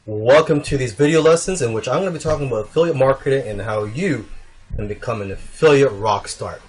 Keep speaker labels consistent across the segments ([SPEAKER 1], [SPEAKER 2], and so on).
[SPEAKER 1] Welcome to these video lessons in which I'm going to be talking about affiliate marketing and how you can become an affiliate rock star.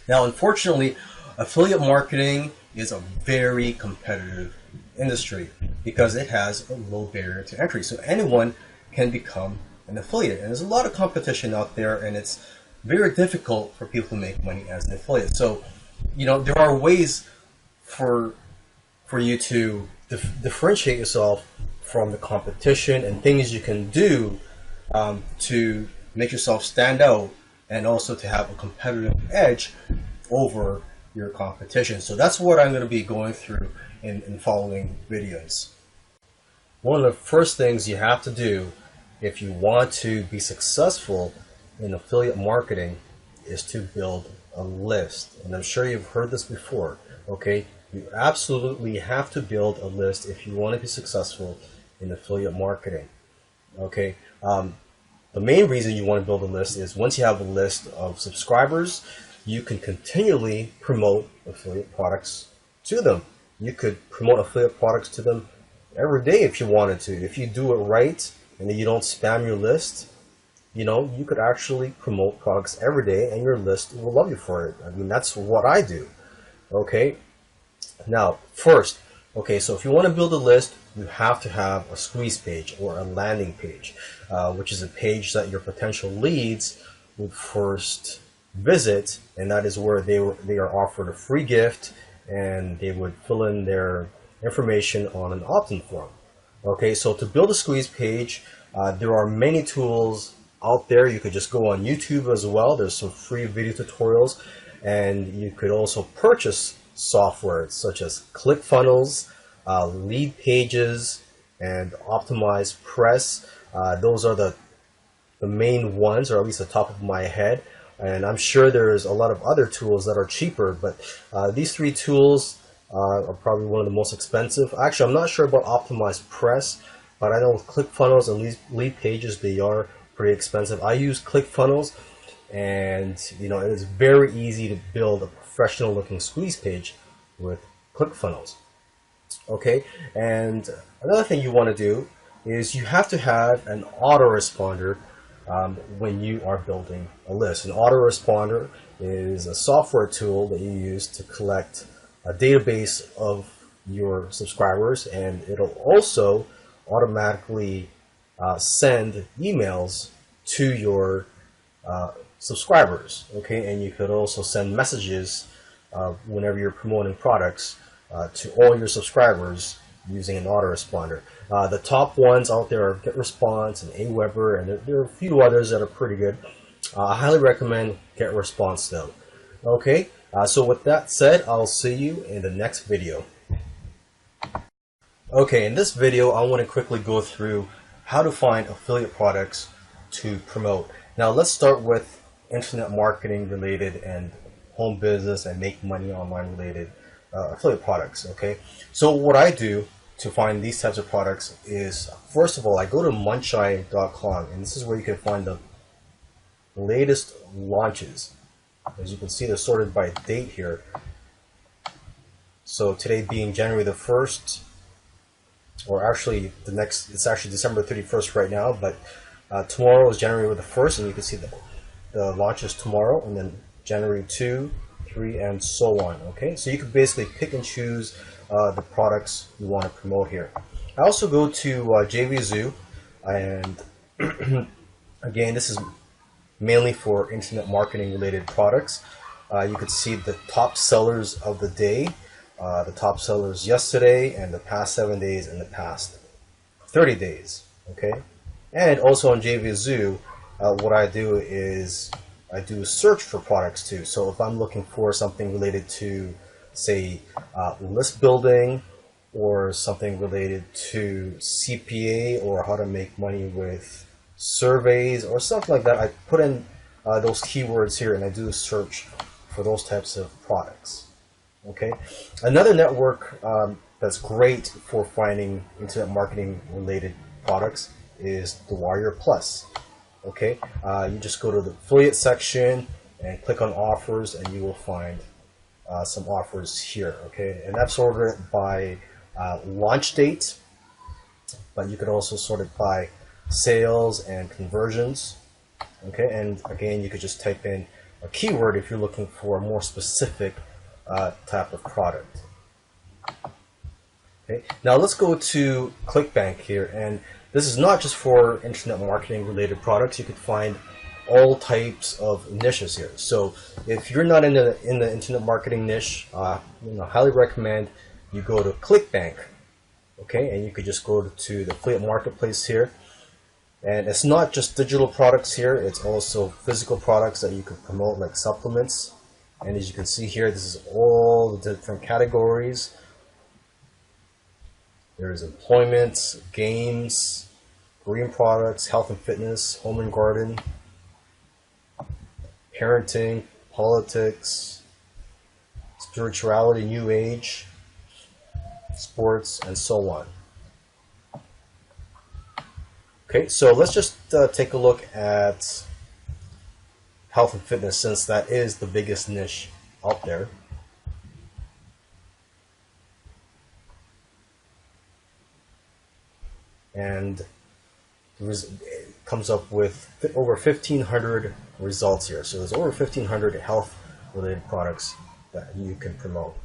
[SPEAKER 1] Now, unfortunately, affiliate marketing is a very competitive industry because it has a low barrier to entry. So anyone can become an affiliate. And there's a lot of competition out there, and it's very difficult for people to make money as an affiliate. So, there are ways for you to differentiate yourself from the competition and things you can do to make yourself stand out and also to have a competitive edge over your competition. So that's what I'm going to be going through in following videos. One of the first things you have to do if you want to be successful in affiliate marketing is to build a list. And I'm sure you've heard this before, okay? You absolutely have to build a list if you want to be successful in affiliate marketing. Okay, the main reason you want to build a list is once you have a list of subscribers, you can continually promote affiliate products to them. You could promote affiliate products to them every day if you wanted to. If you do it right and then you don't spam your list, you could actually promote products every day and your list will love you for it. I mean, that's what I do. Okay, now first, so if you want to build a list, you have to have a squeeze page or a landing page, which is a page that your potential leads would first visit, and that is where they are offered a free gift, and they would fill in their information on an opt-in form. Okay, so to build a squeeze page, there are many tools out there. You could just go on YouTube as well. There's some free video tutorials, and you could also purchase software such as ClickFunnels, Lead Pages, and Optimize Press. Those are the main ones, or at least the top of my head. And I'm sure there's a lot of other tools that are cheaper, but these three tools are probably one of the most expensive. Actually, I'm not sure about Optimize Press, but I know with ClickFunnels and Lead Pages, they are pretty expensive. I use ClickFunnels, and it is very easy to build a professional looking squeeze page with ClickFunnels. Okay, and another thing you want to do is you have to have an autoresponder when you are building a list. An autoresponder is a software tool that you use to collect a database of your subscribers, and it'll also automatically send emails to your subscribers. Okay, and you could also send messages whenever you're promoting products to all your subscribers using an autoresponder. The top ones out there are GetResponse and Aweber, and there are a few others that are pretty good. I highly recommend GetResponse though. Okay, so with that said, I'll see you in the next video. Okay, in this video, I want to quickly go through how to find affiliate products to promote. Now, let's start with internet marketing related and home business and make money online related affiliate products. Okay, so what I do to find these types of products is, first of all, I go to muncheye.com, and this is where you can find the latest launches. As you can see, they're sorted by date here. So today being January the 1st, or actually it's actually December 31st right now, but tomorrow is January the 1st, and you can see the launches tomorrow, and then January 2, 3, and so on. Okay, so you can basically pick and choose the products you want to promote here. I also go to JVZoo, and again, this is mainly for internet marketing related products. You can see the top sellers of the day, the top sellers yesterday, and the past 7 days, and the past 30 days. Okay, and also on JVZoo, what I do is I do a search for products too. So if I'm looking for something related to, say, list building, or something related to CPA, or how to make money with surveys, or something like that, I put in those keywords here and I do a search for those types of products. Okay, another network that's great for finding internet marketing related products is the Warrior Plus. Okay, you just go to the affiliate section and click on offers, and you will find some offers here. Okay, and that's sorted by launch date, but you could also sort it by sales and conversions. Okay, and again, you could just type in a keyword if you're looking for a more specific type of product. Okay, now let's go to ClickBank here, and this is not just for internet marketing related products. You could find all types of niches here. So if you're not in the internet marketing niche, highly recommend you go to ClickBank. Okay, and you could just go to the affiliate marketplace here. And it's not just digital products here, it's also physical products that you can promote, like supplements. And as you can see here, this is all the different categories. There's employment, games, green products, health and fitness, home and garden, parenting, politics, spirituality, new age, sports, and so on. Okay, so let's just take a look at health and fitness, since that is the biggest niche out there. And it comes up with over 1,500 results here. So there's over 1,500 health-related products that you can promote.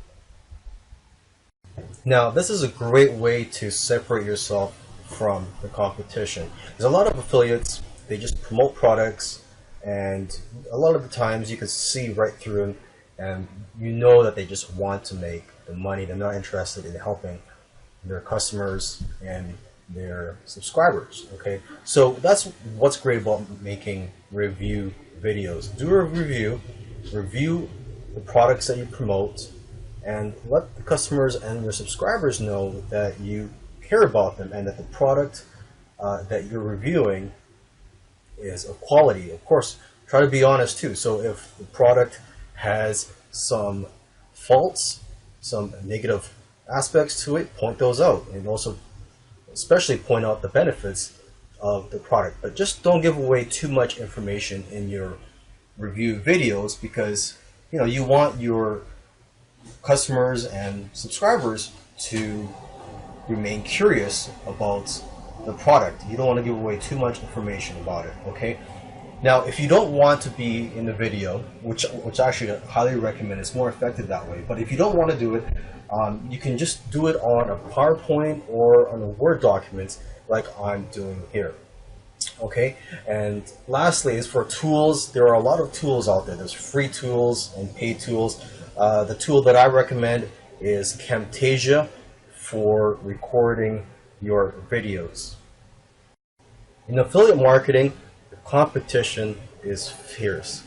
[SPEAKER 1] Now, this is a great way to separate yourself from the competition. There's a lot of affiliates, they just promote products, and a lot of the times you can see right through them, and you know that they just want to make the money. They're not interested in helping their customers and their subscribers. Okay, so that's what's great about making review videos. Do a review the products that you promote, and let the customers and your subscribers know that you care about them and that the product that you're reviewing is of quality. Of course, try to be honest too. So if the product has some faults, some negative aspects to it, point those out, and also especially point out the benefits of the product. But just don't give away too much information in your review videos, because you want your customers and subscribers to remain curious about the product. You don't want to give away too much information about it. Okay, now if you don't want to be in the video, which actually I highly recommend, it's more effective that way, but if you don't want to do it, you can just do it on a PowerPoint or on a Word document like I'm doing here. Okay, and lastly is for tools. There are a lot of tools out there. There's free tools and paid tools. The tool that I recommend is Camtasia for recording your videos. In affiliate marketing, the competition is fierce.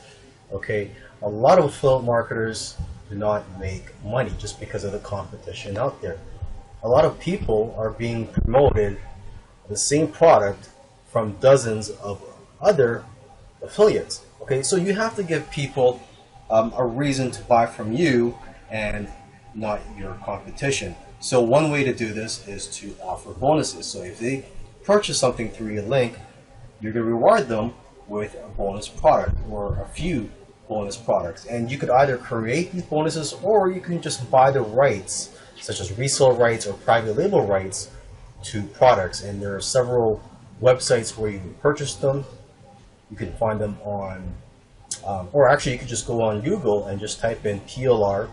[SPEAKER 1] Okay, a lot of affiliate marketers do not make money just because of the competition out there. A lot of people are being promoted the same product from dozens of other affiliates. Okay, so you have to give people a reason to buy from you and not your competition. So one way to do this is to offer bonuses. So if they purchase something through your link, you're going to reward them with a bonus product or a few bonus products. And you could either create these bonuses, or you can just buy the rights, such as resale rights or private label rights to products. And there are several websites where you can purchase them. You can find them on, or actually you could just go on Google and just type in PLR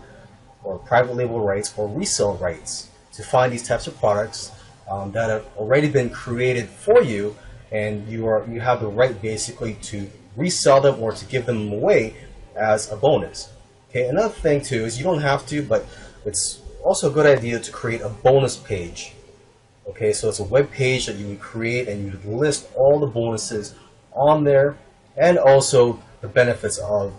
[SPEAKER 1] or private label rights or resale rights to find these types of products that have already been created for you, and you have the right basically to resell them or to give them away as a bonus. Okay, another thing too is you don't have to, but it's also a good idea to create a bonus page. Okay, so it's a web page that you would create, and you would list all the bonuses on there and also the benefits of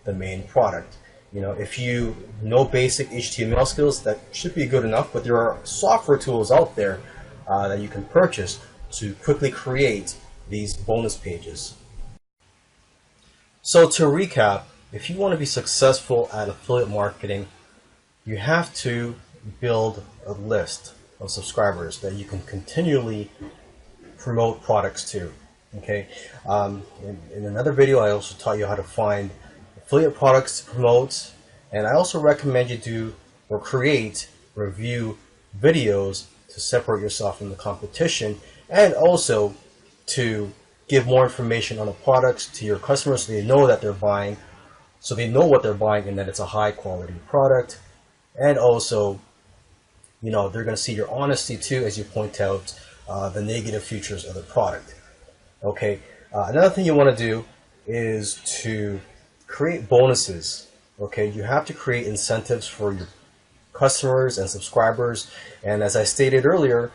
[SPEAKER 1] the main product. If you know basic HTML skills, that should be good enough, but there are software tools out there that you can purchase to quickly create these bonus pages. So to recap, if you want to be successful at affiliate marketing, you have to build a list of subscribers that you can continually promote products to. Okay, in another video I also taught you how to find affiliate products to promote, and I also recommend you do or create review videos to separate yourself from the competition, and also to give more information on the products to your customers so they know that they're buying, so they know what they're buying and that it's a high quality product. And also, you know, they're going to see your honesty too as you point out the negative features of the product. Okay, another thing you want to do is to create bonuses. Okay, you have to create incentives for your customers and subscribers. And as I stated earlier,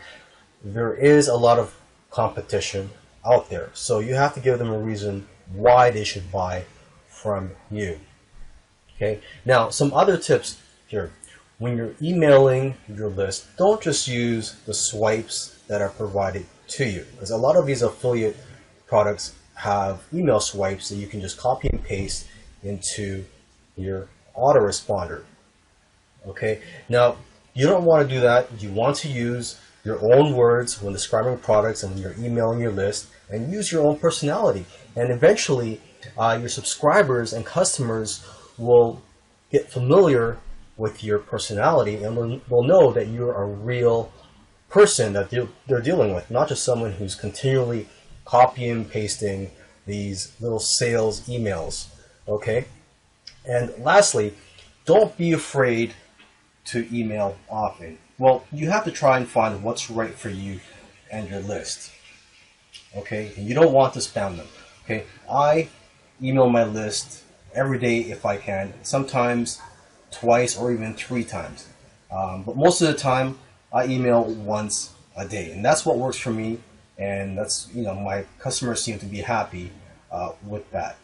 [SPEAKER 1] there is a lot of competition out there. So you have to give them a reason why they should buy from you. Okay, now some other tips here. When you're emailing your list, don't just use the swipes that are provided to you, because a lot of these affiliate products have email swipes that you can just copy and paste into your autoresponder. Okay, now you don't want to do that. You want to use your own words when describing products and when you're emailing your list, and use your own personality. And eventually, your subscribers and customers will get familiar with your personality and will know that you're a real person that they're dealing with, not just someone who's continually copying and pasting these little sales emails. Okay, and lastly, don't be afraid to email often. Well, you have to try and find what's right for you and your list. Okay, and you don't want to spam them. Okay, I email my list every day if I can, sometimes twice or even 3 times. But most of the time, I email once a day, and that's what works for me. And that's, you know, my customers seem to be happy with that.